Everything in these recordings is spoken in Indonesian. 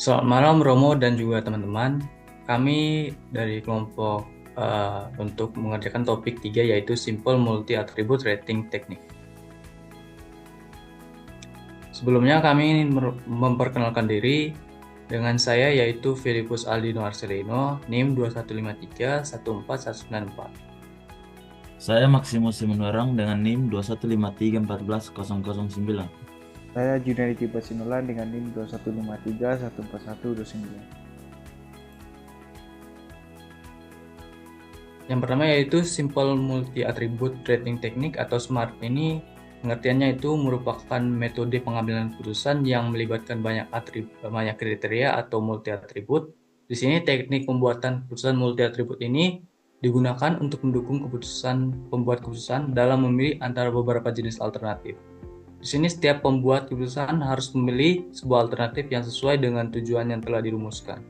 Selamat malam Romo dan juga teman-teman. Kami dari kelompok untuk mengerjakan topik 3 yaitu Simple Multi Attribute Rating Technique. Sebelumnya kami ingin memperkenalkan diri. Dengan saya yaitu Filipus Aldino Arcelino, NIM 21531414. Saya Maximus Simanurang dengan NIM 2153141009. Saya Junedi Basinola dengan NIM 2153141129. Yang pertama yaitu Simple Multi Attribute Rating Technique atau SMART. Ini pengertiannya itu merupakan metode pengambilan keputusan yang melibatkan banyak kriteria atau multi atribut. Di sini teknik pembuatan keputusan multi atribut ini digunakan untuk mendukung pembuat keputusan dalam memilih antara beberapa jenis alternatif. Di sini setiap pembuat keputusan harus memilih sebuah alternatif yang sesuai dengan tujuan yang telah dirumuskan.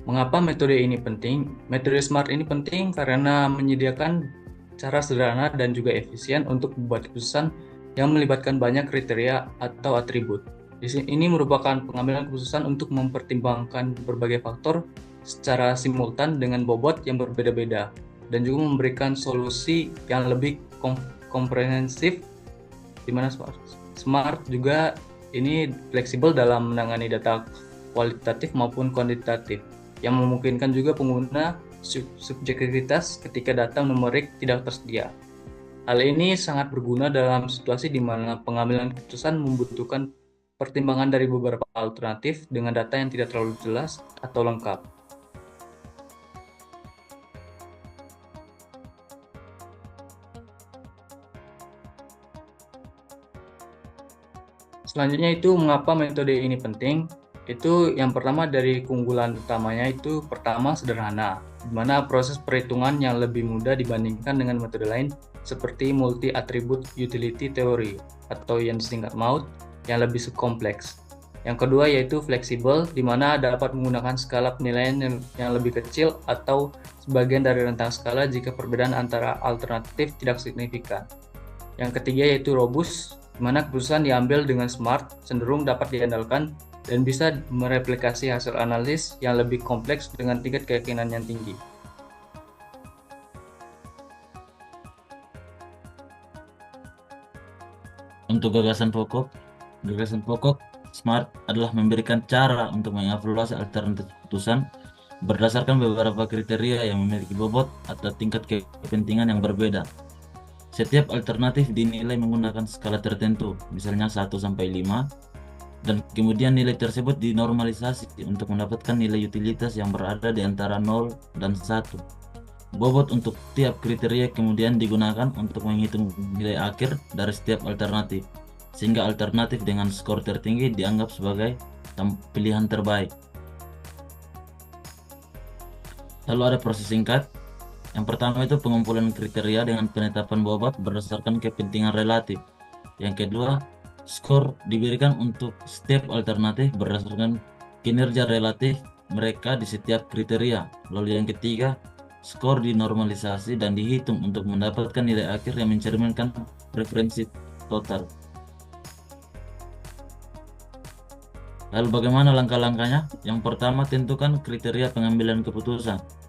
Mengapa metode ini penting? Metode SMART ini penting karena menyediakan cara sederhana dan juga efisien untuk membuat keputusan yang melibatkan banyak kriteria atau atribut. Ini merupakan pengambilan keputusan untuk mempertimbangkan berbagai faktor secara simultan dengan bobot yang berbeda-beda dan juga memberikan solusi yang lebih komprehensif, di mana SMART juga ini fleksibel dalam menangani data kualitatif maupun kuantitatif, yang memungkinkan juga pengguna subjektivitas ketika data numerik tidak tersedia. Hal ini sangat berguna dalam situasi di mana pengambilan keputusan membutuhkan pertimbangan dari beberapa alternatif dengan data yang tidak terlalu jelas atau lengkap. Selanjutnya itu mengapa metode ini penting? Itu yang pertama dari keunggulan utamanya itu pertama sederhana, di mana proses perhitungan yang lebih mudah dibandingkan dengan metode lain seperti multi attribute utility theory atau yang disingkat MAUT yang lebih kompleks. Yang kedua yaitu fleksibel, di mana dapat menggunakan skala penilaian yang lebih kecil atau sebagian dari rentang skala jika perbedaan antara alternatif tidak signifikan. Yang ketiga yaitu robust, di mana keputusan diambil dengan SMART cenderung dapat diandalkan dan bisa mereplikasi hasil analisis yang lebih kompleks dengan tingkat keyakinan yang tinggi. Untuk gagasan pokok SMART adalah memberikan cara untuk mengevaluasi alternatif keputusan berdasarkan beberapa kriteria yang memiliki bobot atau tingkat kepentingan yang berbeda. Setiap alternatif dinilai menggunakan skala tertentu, misalnya 1 sampai 5, dan kemudian nilai tersebut dinormalisasi untuk mendapatkan nilai utilitas yang berada di antara 0 dan 1. Bobot untuk tiap kriteria kemudian digunakan untuk menghitung nilai akhir dari setiap alternatif, sehingga alternatif dengan skor tertinggi dianggap sebagai pilihan terbaik. Lalu ada proses singkat. Yang pertama itu pengumpulan kriteria dengan penetapan bobot berdasarkan kepentingan relatif. Yang kedua, skor diberikan untuk setiap alternatif berdasarkan kinerja relatif mereka di setiap kriteria. Lalu yang ketiga, skor dinormalisasi dan dihitung untuk mendapatkan nilai akhir yang mencerminkan preferensi total. Lalu bagaimana langkah-langkahnya? Yang pertama, tentukan kriteria pengambilan keputusan.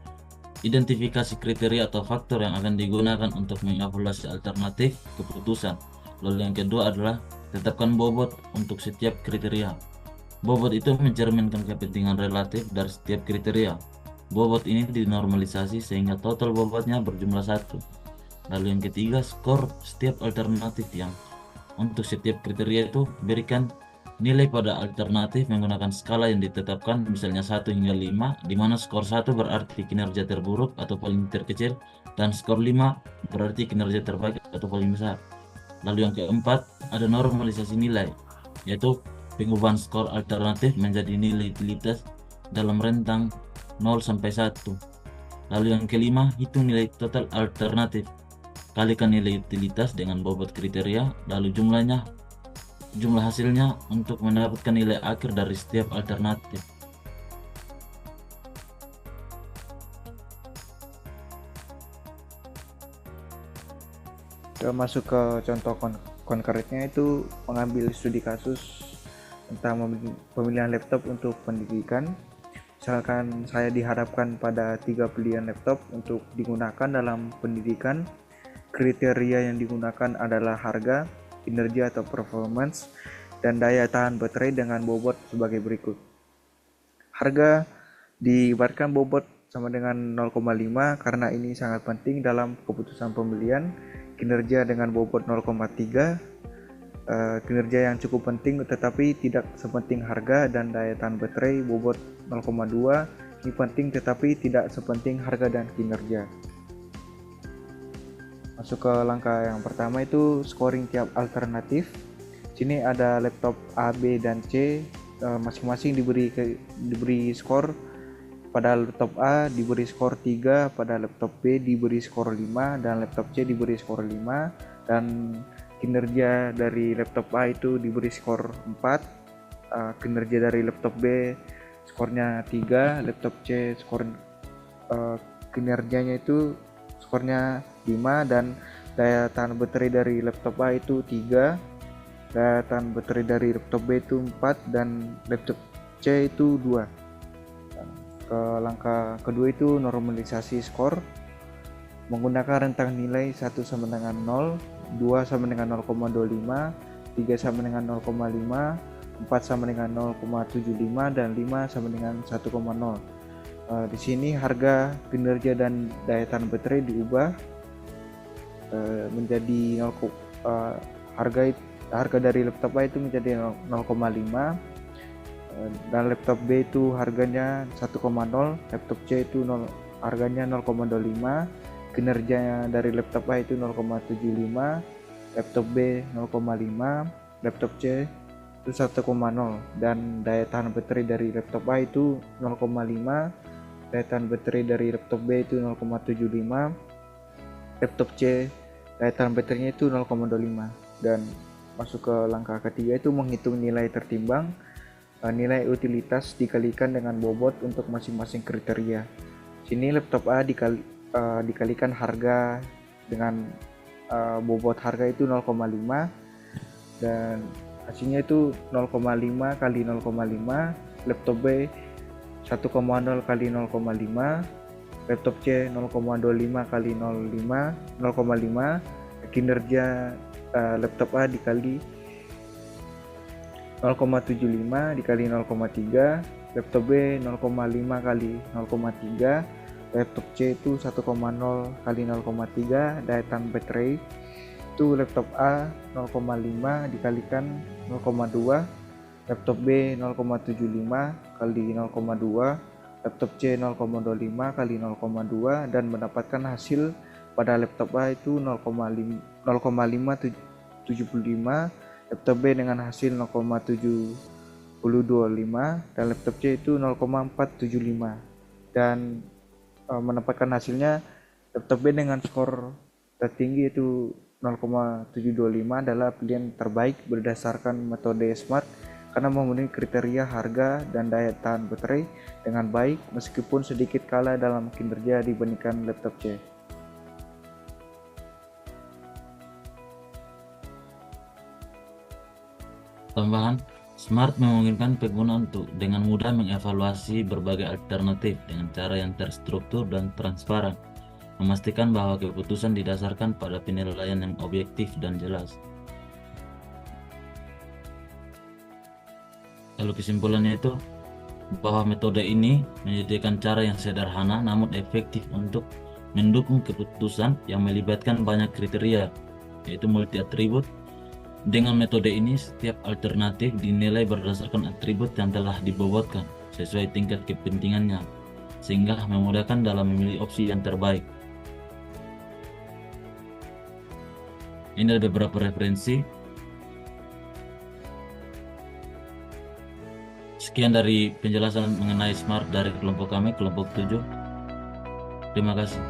Identifikasi kriteria atau faktor yang akan digunakan untuk mengevaluasi alternatif keputusan. Lalu yang kedua adalah tetapkan bobot untuk setiap kriteria. Bobot itu mencerminkan kepentingan relatif dari setiap kriteria. Bobot ini dinormalisasi sehingga total bobotnya berjumlah 1. Lalu yang ketiga, skor setiap alternatif yang untuk setiap kriteria itu berikan nilai pada alternatif menggunakan skala yang ditetapkan, misalnya 1 hingga 5, di mana skor 1 berarti kinerja terburuk atau paling terkecil dan skor 5 berarti kinerja terbaik atau paling besar. Lalu yang keempat, ada normalisasi nilai, yaitu pengubahan skor alternatif menjadi nilai utilitas dalam rentang 0 sampai 1. Lalu yang kelima, hitung nilai total alternatif. Kalikan nilai utilitas dengan bobot kriteria, lalu jumlah hasilnya untuk mendapatkan nilai akhir dari setiap alternatif. Kita masuk ke contoh Konkretnya itu mengambil studi kasus tentang pemilihan laptop untuk pendidikan. Misalkan saya dihadapkan pada 3 pilihan laptop untuk digunakan dalam pendidikan. Kriteria yang digunakan adalah harga, kinerja atau performance, dan daya tahan baterai dengan bobot sebagai berikut. Harga diibaratkan bobot sama dengan 0,5 karena ini sangat penting dalam keputusan pembelian. Kinerja dengan bobot 0,3, kinerja yang cukup penting tetapi tidak sepenting harga, dan daya tahan baterai bobot 0,2, ini penting tetapi tidak sepenting harga dan kinerja. Masuk ke langkah yang pertama itu scoring tiap alternatif. Sini ada laptop A, B, dan C, masing-masing diberi skor. Pada laptop A diberi skor 3, pada laptop B diberi skor 5, dan laptop C diberi skor 5, dan kinerja dari laptop A itu diberi skor 4, kinerja dari laptop B skornya 3, laptop C skor kinerjanya itu skornya 5, dan daya tahan baterai dari laptop A itu 3, daya tahan baterai dari laptop B itu 4, dan laptop C itu 2. Ke langkah kedua itu normalisasi skor menggunakan rentang nilai 1 sama dengan 0, 2 sama dengan 0,25, 3 sama dengan 0,5, 4 sama dengan 0,75, dan 5 sama dengan 1,0. Di sini harga, kinerja, dan daya tahan baterai diubah menjadi harga dari laptop A itu menjadi 0,5, dan laptop B itu harganya 1,0, laptop C itu harganya 0,25, kinerjanya dari laptop A itu 0,75, laptop B 0,5, laptop C itu 1,0, dan daya tahan baterai dari laptop A itu 0,5, daya tahan baterai dari laptop B itu 0,75, laptop C daya tahan baterainya itu 0,25. Dan masuk ke langkah ketiga itu menghitung nilai tertimbang. Nilai utilitas dikalikan dengan bobot untuk masing-masing kriteria. Sini laptop A dikalikan harga dengan bobot harga itu 0,5, dan hasilnya itu 0,5 kali 0,5, laptop B 1,0 kali 0,5, laptop C 0,25 kali 0,5, kinerja laptop A dikali 0,75 dikali 0,3, laptop B 0,5 kali 0,3, laptop C itu 1,0 kali 0,3, daya tahan baterai itu laptop A 0,5 dikalikan 0,2, laptop B 0,75 kali 0,2, laptop C 0,25 kali 0,2, dan mendapatkan hasil pada laptop A itu 0,575, laptop B dengan hasil 0,725, dan laptop C itu 0,475, dan mendapatkan hasilnya laptop B dengan skor tertinggi itu 0,725 adalah pilihan terbaik berdasarkan metode SMART karena memenuhi kriteria harga dan daya tahan baterai dengan baik meskipun sedikit kalah dalam kinerja dibandingkan laptop C. Tambahan, Smart memungkinkan pengguna untuk dengan mudah mengevaluasi berbagai alternatif dengan cara yang terstruktur dan transparan, memastikan bahwa keputusan didasarkan pada penilaian yang objektif dan jelas. Lalu kesimpulannya itu bahwa metode ini menyediakan cara yang sederhana namun efektif untuk mendukung keputusan yang melibatkan banyak kriteria, yaitu multi atribut. Dengan metode ini, setiap alternatif dinilai berdasarkan atribut yang telah dibobotkan sesuai tingkat kepentingannya, sehingga memudahkan dalam memilih opsi yang terbaik. Ini ada beberapa referensi. Sekian dari penjelasan mengenai SMART dari kelompok kami, kelompok 7. Terima kasih.